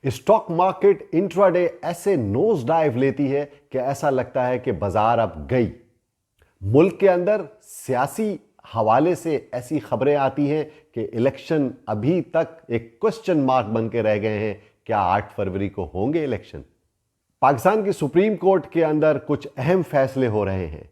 Stock market intraday ऐसे nose dive लेती है कि ऐसा लगता है कि बाजार अब गई। मुल्क के अंदर सियासी हवाले से ऐसी खबरें आती हैं कि इलेक्शन अभी तक एक क्वेश्चन मार्क बन के रह गए हैं। क्या 8 फरवरी को होंगे इलेक्शन? पाकिस्तान की सुप्रीम कोर्ट के अंदर कुछ अहम फैसले हो रहे हैं।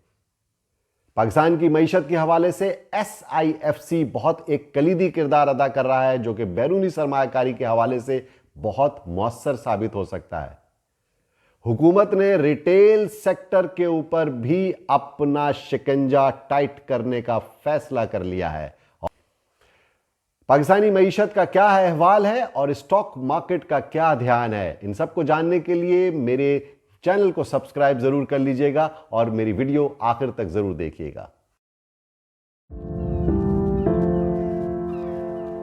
पाकिस्तान की मईशत के हवाले से SIFC बहुत एक कलीदी किरदार अदा कर रहा है, जो कि बैरूनी सरमायाकारी के हवाले से बहुत मौसर साबित हो सकता है। हुकूमत ने रिटेल सेक्टर के ऊपर भी अपना शिकंजा टाइट करने का फैसला कर लिया है। पाकिस्तानी मईशत का क्या अहवाल है और स्टॉक मार्केट का क्या ध्यान है, इन सबको जानने के लिए मेरे चैनल को सब्सक्राइब जरूर कर लीजिएगा और मेरी वीडियो आखिर तक जरूर देखिएगा।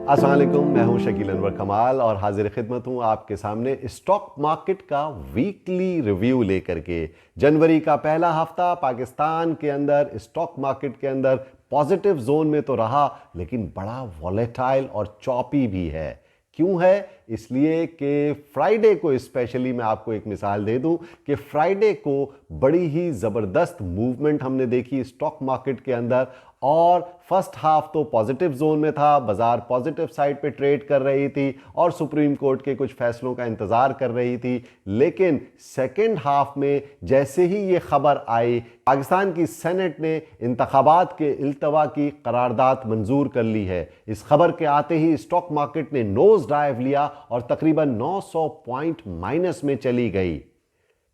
अस्सलाम वालेकुम, मैं हूं शकील अनवर कमाल और हाजिर खिदमत हूं आपके सामने स्टॉक मार्केट का वीकली रिव्यू लेकर के। जनवरी का पहला हफ्ता पाकिस्तान के अंदर स्टॉक मार्केट के अंदर पॉजिटिव जोन में तो रहा, लेकिन बड़ा वॉलेटाइल और चॉपी भी है। क्यों है? इसलिए कि फ्राइडे को स्पेशली मैं आपको एक मिसाल दे दूं कि फ्राइडे को बड़ी ही ज़बरदस्त मूवमेंट हमने देखी स्टॉक मार्केट के अंदर, और फर्स्ट हाफ तो पॉजिटिव जोन में था, बाजार पॉजिटिव साइड पे ट्रेड कर रही थी और सुप्रीम कोर्ट के कुछ फैसलों का इंतज़ार कर रही थी। लेकिन सेकेंड हाफ में जैसे ही ये खबर आई, पाकिस्तान की सेनेट ने इंतखाबात के इल्तवा की करारदाद मंजूर कर ली है। इस खबर के आते ही स्टॉक मार्केट ने नोज डाइव लिया और तकरीबन 900 पॉइंट माइनस में चली गई।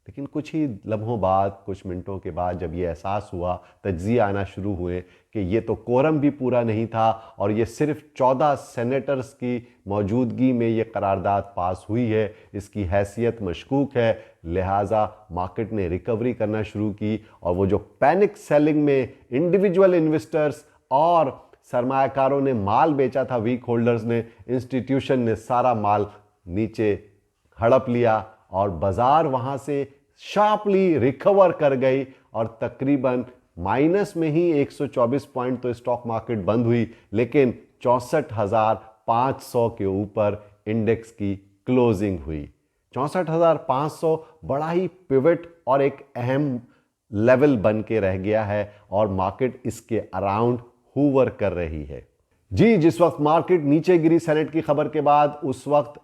लेकिन कुछ ही लम्हों बाद, कुछ मिनटों के बाद जब ये एहसास हुआ, तज्जिए आना शुरू हुए कि ये तो कोरम भी पूरा नहीं था और ये सिर्फ 14 सेनेटर्स की मौजूदगी में ये करारदाद पास हुई है, इसकी हैसियत मशकूक है। लिहाजा मार्केट ने रिकवरी करना शुरू की और वो जो पैनिक सेलिंग में इंडिविजुअल इन्वेस्टर्स और सरमायाकारों ने माल बेचा था, वीक होल्डर्स ने, इंस्टीट्यूशन ने सारा माल नीचे हड़प लिया और बाजार वहां से शार्पली रिकवर कर गई और तकरीबन माइनस में ही 124 पॉइंट तो स्टॉक मार्केट बंद हुई, लेकिन 64,500 के ऊपर इंडेक्स की क्लोजिंग हुई। 64,500 बड़ा ही पिवट और एक अहम लेवल बन के रह गया है और मार्केट इसके अराउंड हूवर कर रही है। जी, जिस वक्त मार्केट नीचे गिरी सेनेट की खबर के बाद, उस वक्त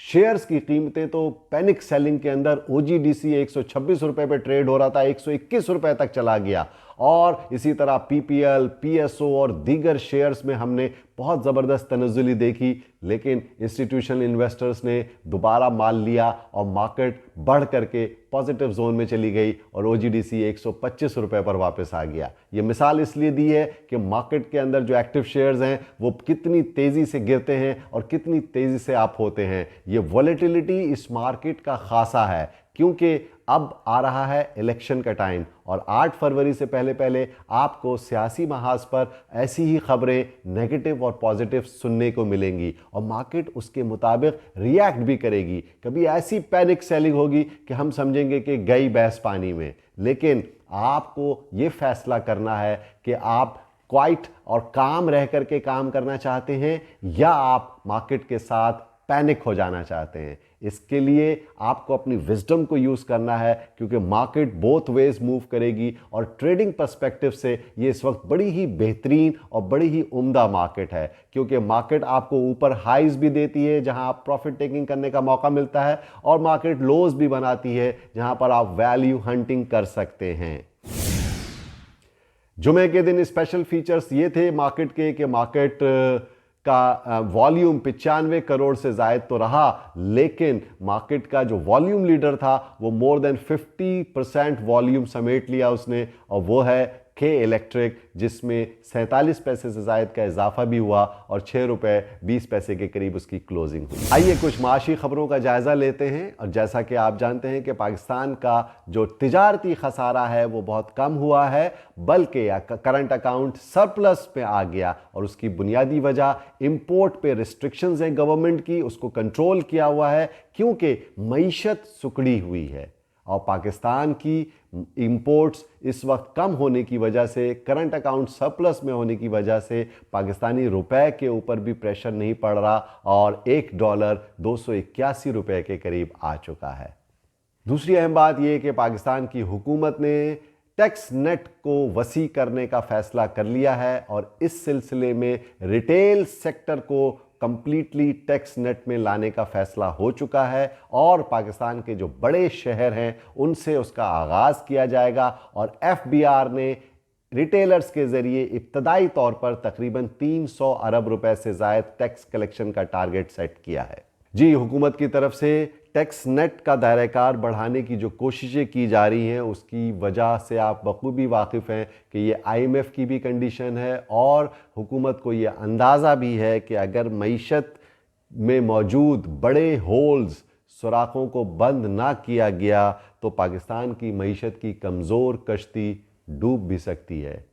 शेयर्स की कीमतें तो पैनिक सेलिंग के अंदर OGDC 126 रुपए पे ट्रेड हो रहा था, 121 रुपए तक चला गया। और इसी तरह PPL, PSO और दीगर शेयर्स में हमने बहुत ज़बरदस्त तनज़्ज़ुली देखी, लेकिन इंस्टीट्यूशनल इन्वेस्टर्स ने दोबारा माल लिया और मार्केट बढ़ करके पॉजिटिव जोन में चली गई और OGDC 125 रुपए पर वापस आ गया। ये मिसाल इसलिए दी है कि मार्केट के अंदर जो एक्टिव शेयर्स हैं वो कितनी तेज़ी से गिरते हैं और कितनी तेज़ी से अप होते हैं। ये वॉलेटिलिटी इस मार्केट का खासा है, क्योंकि अब आ रहा है इलेक्शन का टाइम और 8 फरवरी से पहले पहले आपको सियासी महाज पर ऐसी ही खबरें नेगेटिव और पॉजिटिव सुनने को मिलेंगी और मार्केट उसके मुताबिक रिएक्ट भी करेगी। कभी ऐसी पैनिक सेलिंग होगी कि हम समझेंगे कि गई भैंस पानी में। लेकिन आपको ये फैसला करना है कि आप क्वाइट और काम रह करके काम करना चाहते हैं या आप मार्केट के साथ पैनिक हो जाना चाहते हैं। इसके लिए आपको अपनी विजडम को यूज़ करना है, क्योंकि मार्केट बोथ वेज मूव करेगी और ट्रेडिंग पर्सपेक्टिव से ये इस वक्त बड़ी ही बेहतरीन और बड़ी ही उम्दा मार्केट है, क्योंकि मार्केट आपको ऊपर हाइज भी देती है जहां आप प्रॉफिट टेकिंग करने का मौका मिलता है और मार्केट लोज भी बनाती है जहां पर आप वैल्यू हंटिंग कर सकते हैं। जुमे के दिन स्पेशल फीचर्स ये थे मार्केट के कि मार्केट का वॉल्यूम 95 करोड़ से जायद तो रहा, लेकिन मार्केट का जो वॉल्यूम लीडर था वो मोर देन 50% वॉल्यूम समेट लिया उसने, और वो है के इलेक्ट्रिक, जिसमें 47 पैसे से जायद का इजाफा भी हुआ और 6 रुपए 20 पैसे के करीब उसकी क्लोजिंग हुई। आइए कुछ माशी खबरों का जायजा लेते हैं। और जैसा कि आप जानते हैं कि पाकिस्तान का जो तिजारती खसारा है वो बहुत कम हुआ है, बल्कि करंट अकाउंट सरप्लस पे आ गया, और उसकी बुनियादी वजह इंपोर्ट पे रिस्ट्रिक्शंस हैं गवर्नमेंट की, उसको कंट्रोल किया हुआ है क्योंकि मईशत सुकड़ी हुई है। और पाकिस्तान की इंपोर्ट्स इस वक्त कम होने की वजह से, करंट अकाउंट सरप्लस में होने की वजह से पाकिस्तानी रुपए के ऊपर भी प्रेशर नहीं पड़ रहा और $1 281 रुपए के करीब आ चुका है। दूसरी अहम बात यह कि पाकिस्तान की हुकूमत ने टैक्स नेट को वसी करने का फैसला कर लिया है और इस सिलसिले में रिटेल सेक्टर को कंप्लीटली टैक्स नेट में लाने का फैसला हो चुका है और पाकिस्तान के जो बड़े शहर हैं उनसे उसका आगाज़ किया जाएगा और एफबीआर ने रिटेलर्स के ज़रिए इब्तदाई तौर पर तकरीबन 300 अरब रुपए से ज़ायद टैक्स कलेक्शन का टारगेट सेट किया है। जी, हुकूमत की तरफ से टैक्स नेट का दायरेकार बढ़ाने की जो कोशिशें की जा रही हैं उसकी वजह से आप बखूबी वाकिफ़ हैं कि ये आईएमएफ की भी कंडीशन है और हुकूमत को ये अंदाज़ा भी है कि अगर मईशत में मौजूद बड़े होल्स, सुराखों को बंद ना किया गया तो पाकिस्तान की मईशत की कमज़ोर कश्ती डूब भी सकती है।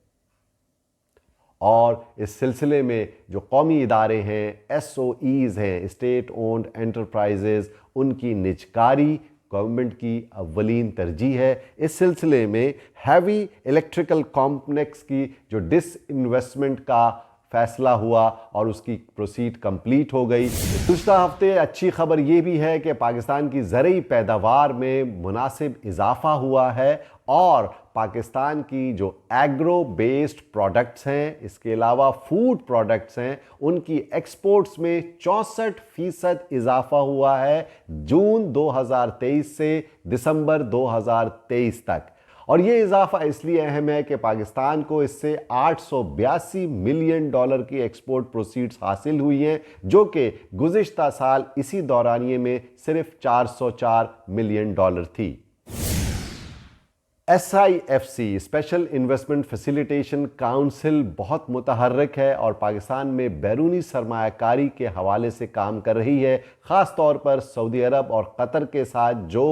और इस सिलसिले में जो कौमी इदारे हैं, एसओईज़ हैं, स्टेट ओन्ड एंटरप्राइजेज़, उनकी निजकारी गवर्नमेंट की अव्वलीन तरजीह है। इस सिलसिले में हैवी इलेक्ट्रिकल कॉम्प्लेक्स की जो डिसइन्वेस्टमेंट का फैसला हुआ और उसकी प्रोसीड कंप्लीट हो गई। गुज़श्ता हफ्ते अच्छी खबर ये भी है कि पाकिस्तान की ज़रई पैदावार में मुनासिब इजाफा हुआ है और पाकिस्तान की जो एग्रो बेस्ड प्रोडक्ट्स हैं, इसके अलावा फूड प्रोडक्ट्स हैं, उनकी एक्सपोर्ट्स में 64% इजाफा हुआ है जून 2023 से दिसंबर 2023 तक। और ये इजाफा इसलिए अहम है कि पाकिस्तान को इससे $882 मिलियन की एक्सपोर्ट प्रोसीड्स हासिल हुई हैं, जो कि गुज़िश्ता साल इसी दौरानिए में सिर्फ $404 मिलियन थी। SIFC special investment facilitation council बहुत मुतहर्रिक है और पाकिस्तान में बैरूनी सरमायाकारी के हवाले से काम कर रही है। ख़ास तौर पर सऊदी अरब और कतर के साथ जो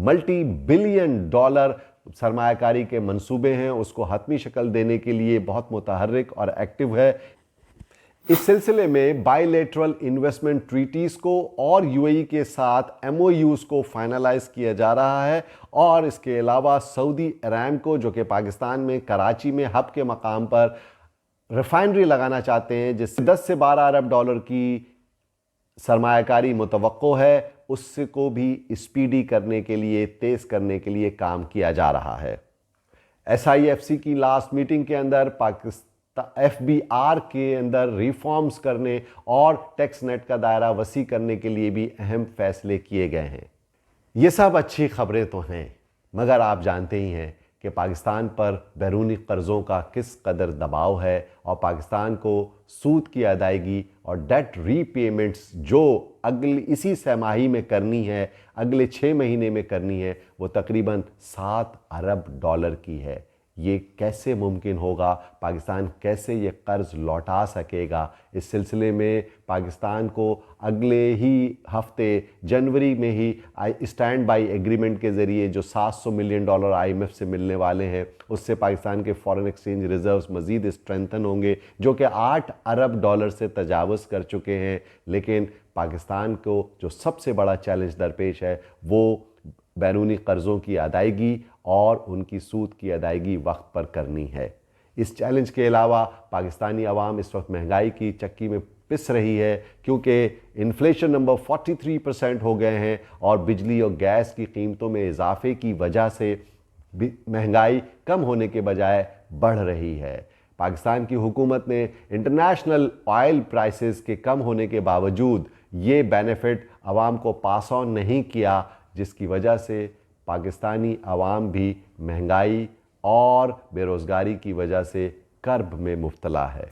मल्टी बिलियन डॉलर सरमायाकारी के मंसूबे हैं उसको हतमी शक्ल देने के लिए बहुत मुतहर्रिक और एक्टिव है। इस सिलसिले में बायलैटरल इन्वेस्टमेंट ट्रीटीज़ को और यूएई के साथ MOUs को फाइनलाइज किया जा रहा है और इसके अलावा सऊदी अरामको जो कि पाकिस्तान में कराची में हब के मकाम पर रिफाइनरी लगाना चाहते हैं, जिससे 10 से 12 अरब डॉलर की सरमायाकारी मुतवक्को है, उसको भी स्पीडी करने के लिए, तेज़ करने के लिए काम किया जा रहा है। SIFC की लास्ट मीटिंग के अंदर पाकिस्तान FBR के अंदर रिफॉर्म्स करने और टैक्स नेट का दायरा वसी करने के लिए भी अहम फैसले किए गए हैं। ये सब अच्छी खबरें तो हैं, मगर आप जानते ही हैं कि पाकिस्तान पर बैरूनी कर्ज़ों का किस कदर दबाव है और पाकिस्तान को सूद की अदायगी और डेट रीपेमेंट्स जो अगली इसी सहमाही में करनी है, अगले 6 महीने में करनी है, वो तकरीबन $7 अरब की है। ये कैसे मुमकिन होगा? पाकिस्तान कैसे ये कर्ज़ लौटा सकेगा? इस सिलसिले में पाकिस्तान को अगले ही हफ्ते जनवरी में ही स्टैंड बाई एग्रीमेंट के ज़रिए जो $700 मिलियन IMF से मिलने वाले हैं, उससे पाकिस्तान के फॉरेन एक्सचेंज रिजर्व्स मज़ीद स्ट्रेंथन होंगे, जो कि $8 अरब से तजावज़ कर चुके हैं। लेकिन पाकिस्तान को जो सबसे बड़ा चैलेंज दरपेश है वो बैरूनी कर्ज़ों की अदायगी और उनकी सूद की अदायगी वक्त पर करनी है। इस चैलेंज के अलावा पाकिस्तानी अवाम इस वक्त महंगाई की चक्की में पिस रही है क्योंकि इन्फ्लेशन नंबर 43% हो गए हैं और बिजली और गैस की कीमतों में इजाफे की वजह से महंगाई कम होने के बजाय बढ़ रही है। पाकिस्तान की हुकूमत ने इंटरनेशनल ऑयल प्राइसेस के कम होने के बावजूद ये बेनिफिट आवाम को पास ऑन नहीं किया, जिसकी वजह से पाकिस्तानी अवाम भी महंगाई और बेरोज़गारी की वजह से कर्ब में मुब्तला है।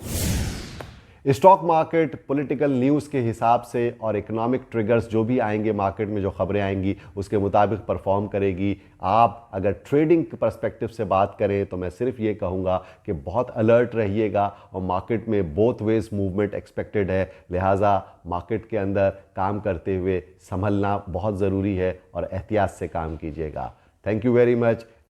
स्टॉक मार्केट पॉलिटिकल न्यूज़ के हिसाब से और इकोनॉमिक ट्रिगर्स जो भी आएंगे मार्केट में, जो खबरें आएंगी उसके मुताबिक परफॉर्म करेगी। आप अगर ट्रेडिंग के पर्सपेक्टिव से बात करें तो मैं सिर्फ ये कहूँगा कि बहुत अलर्ट रहिएगा और मार्केट में बोथ वेज मूवमेंट एक्सपेक्टेड है, लिहाजा मार्केट के अंदर काम करते हुए संभलना बहुत ज़रूरी है और एहतियात से काम कीजिएगा। Thank you very much.